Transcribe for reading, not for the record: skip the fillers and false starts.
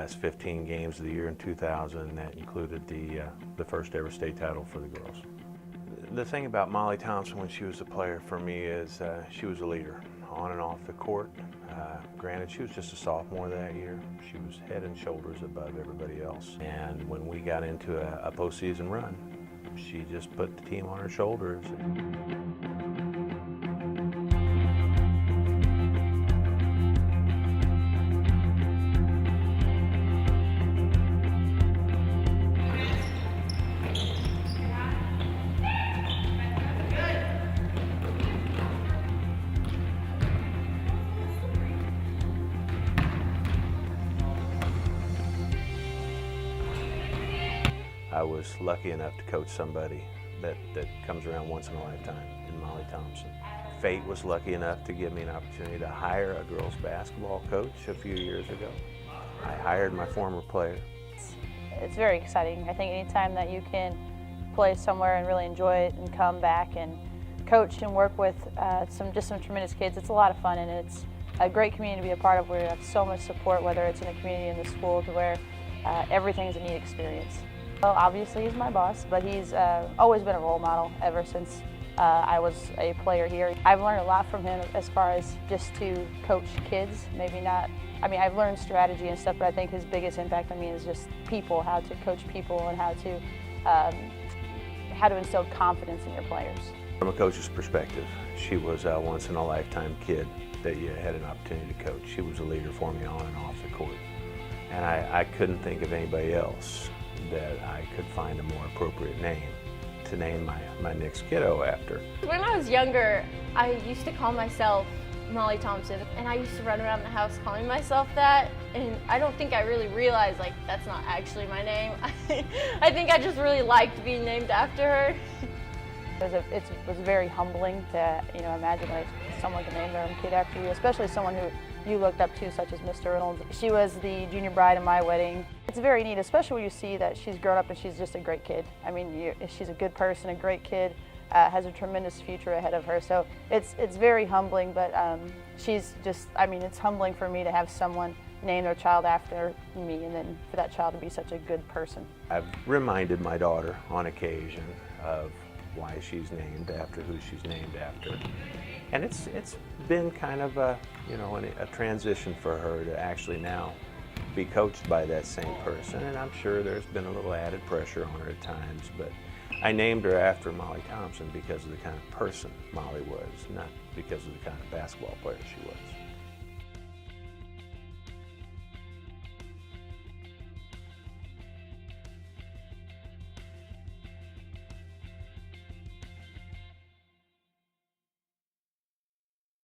last 15 games of the year in 2000, and that included the first ever state title for the girls. The thing about Molly Thompson when she was a player for me is she was a leader on and off the court. Granted, she was just a sophomore that year. She was head and shoulders above everybody else. And when we got into a postseason run, she just put the team on her shoulders. I was lucky enough to coach somebody that comes around once in a lifetime in Molly Thompson. Fate was lucky enough to give me an opportunity to hire a girls basketball coach a few years ago. I hired my former player. It's very exciting. I think anytime that you can play somewhere and really enjoy it and come back and coach and work with some tremendous kids, it's a lot of fun, and it's a great community to be a part of where you have so much support, whether it's in the community, in the school, to where everything's a neat experience. Well, obviously he's my boss, but he's always been a role model ever since I was a player here. I've learned a lot from him as far as just to coach kids. Maybe not, I mean, I've learned strategy and stuff, but I think his biggest impact on me is just people, how to coach people and how to instill confidence in your players. From a coach's perspective, she was a once-in-a-lifetime kid that you had an opportunity to coach. She was a leader for me on and off the court. And I couldn't think of anybody else that I could find a more appropriate name to name my next kiddo after. When I was younger, I used to call myself Molly Thompson, and I used to run around the house calling myself that, and I don't think I really realized, like, that's not actually my name. I think I just really liked being named after her. It was very humbling to, imagine like someone can name their own kid after you, especially someone who you looked up to, such as Mr. Reynolds. She was the junior bride in my wedding. It's very neat, especially when you see that she's grown up and she's just a great kid. I mean, she's a good person, a great kid, has a tremendous future ahead of her. So it's very humbling, but she's just, I mean, it's humbling for me to have someone name their child after me, and then for that child to be such a good person. I've reminded my daughter on occasion of why she's named after who she's named after. And it's been kind of a transition for her to actually now be coached by that same person, and I'm sure there's been a little added pressure on her at times, but I named her after Molly Thompson because of the kind of person Molly was, not because of the kind of basketball player she was.